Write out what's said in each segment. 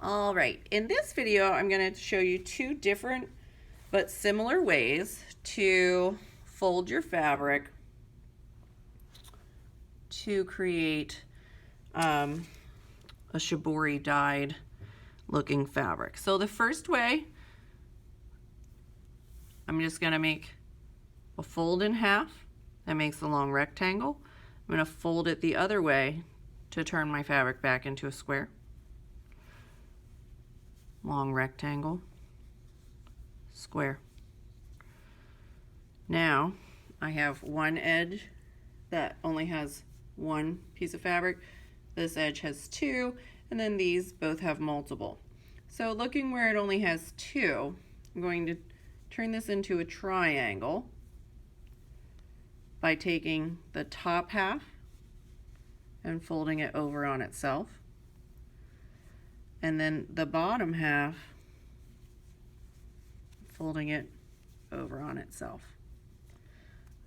All right, in this video, I'm going to show you two different but similar ways to fold your fabric to create a shibori dyed looking fabric. So the first way, I'm just going to make a fold in half that makes a long rectangle. I'm going to fold it the other way to turn my fabric back into a square. Long rectangle, square. Now I have one edge that only has one piece of fabric. This edge has two, and then these both have multiple. So looking where it only has two, I'm going to turn this into a triangle by taking the top half and folding it over on itself, and then the bottom half folding it over on itself.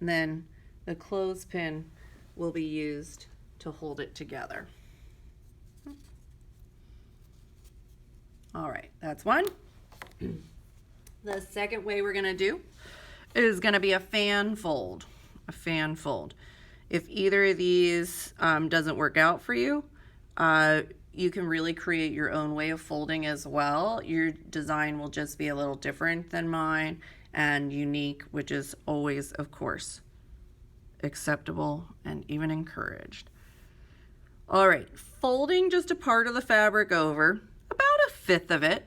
And then the clothespin will be used to hold it together. All right, that's one. The second way we're gonna do is gonna be a fan fold. A fan fold. If either of these doesn't work out for you, you can really create your own way of folding as well. Your design will just be a little different than mine and unique, which is always, of course, acceptable and even encouraged. All right, folding just a part of the fabric over, about a fifth of it,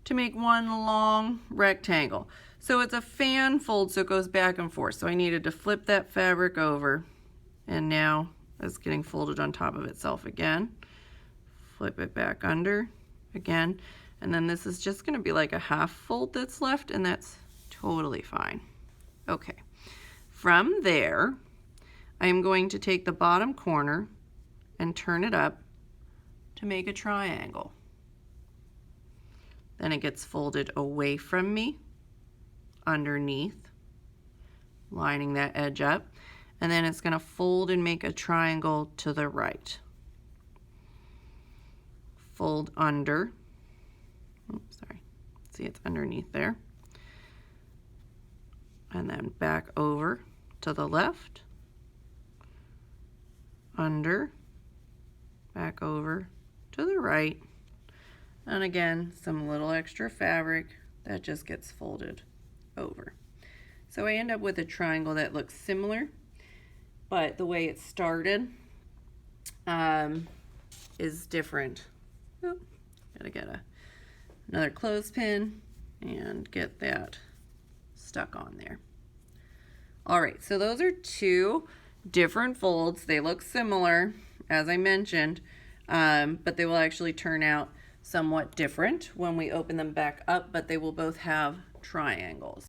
to make one long rectangle. So it's a fan fold, so it goes back and forth. So I needed to flip that fabric over, and now it's getting folded on top of itself again. Flip it back under again, and then this is just gonna be like a half fold that's left, and that's totally fine. Okay, from there, I am going to take the bottom corner and turn it up to make a triangle. Then it gets folded away from me, underneath, lining that edge up, and then it's gonna fold and make a triangle to the right. Fold under, oops, sorry, see it's underneath there, and then back over to the left, under, back over to the right, and again, some little extra fabric that just gets folded over. So I end up with a triangle that looks similar, but the way it started is different. Oh, gotta get another clothespin and get that stuck on there. All right, so those are two different folds. They look similar, as I mentioned, but they will actually turn out somewhat different when we open them back up, but they will both have triangles.